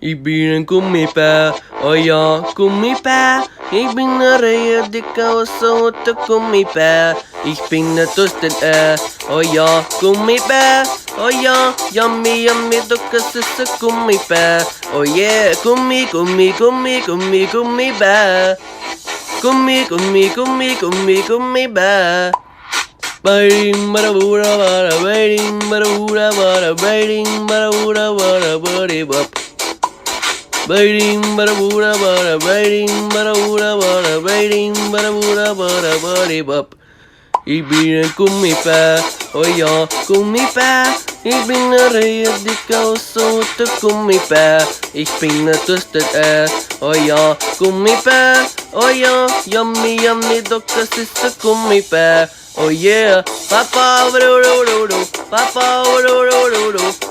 Ik ben een gummipa, oh ja, gummipa. Ik ben een rije dikke zoete gummipa. Ik ben een toasted oh ja, gummipa. Oh ja, yummy, yummy, dokke sisse gummipa. Oh yeah, gummi, gummi, gummi, gummi, gummipa. Gummi, gummi, gummi, gummi, gummipa. Biting, bada booda, bada, biting, bada booda, bada, biting, bada booda, bada, buddy bop. Biting, bada booda, bada, biting, bada booda, bada, biting, bada booda, bada, buddy bop. Ik ben een gummipa, oh ja, gummipa. Ik ben een rije dikke zoete gummipa. Ik ben een toasted oh ja, gummipa. Oh ja, yummy, yummy, dokke sisse gummipa. Oh yeah, papa, do, papa, do,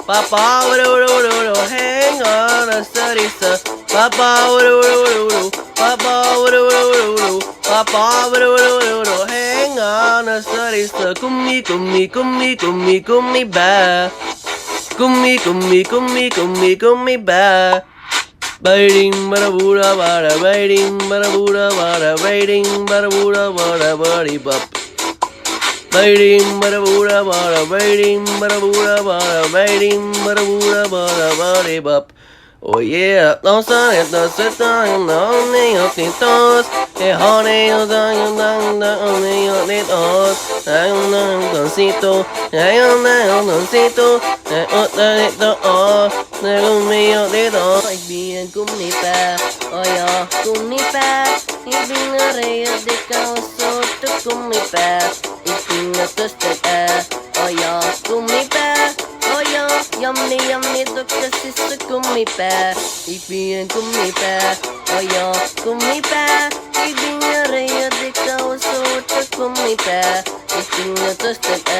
papa, do, hang on a study, sir. Papa, do, papa, do, papa, do, hang on a study, sir. Gummi, gummi, gummi, gummi, gummi bear. Gummi, gummi, gummi, gummi, gummi bear. Biting, bada booda, bada, biting, bada booda, bada, biting, bada booda, bada, buddy bop. Biting, bada booda, bada, biting, bada booda, bada, biting, bada booda, bada, buddy bop. Oh yeah, no son, it's the system, no only of the toes. The honey, you're the only of the toes. I don't know, don't see to, I don't know, don't see to. I want the oh, the gummy of the toes. Ik ben een gummipa, oh ja, gummipa. Ik ben een rije dikke soorte gummipa. Ik ben een toasted oh ja, gummipa. Oh ja, yummy, yummy, dokke sisse gummipa. Ik ben een gummipa, oh ja, gummipa. Ik ben een rije dikke soorte gummipa. Ik ben een toasted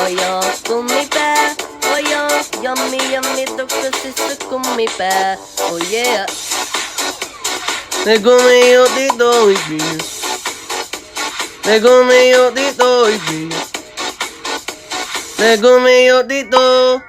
oh ja, gummipa. Oh ja, yummy, yummy, dokke sisse gummipa. Oh yeah. De gummi op die dooi bier. De gummi op die dooi bier. De gummi op die dooi.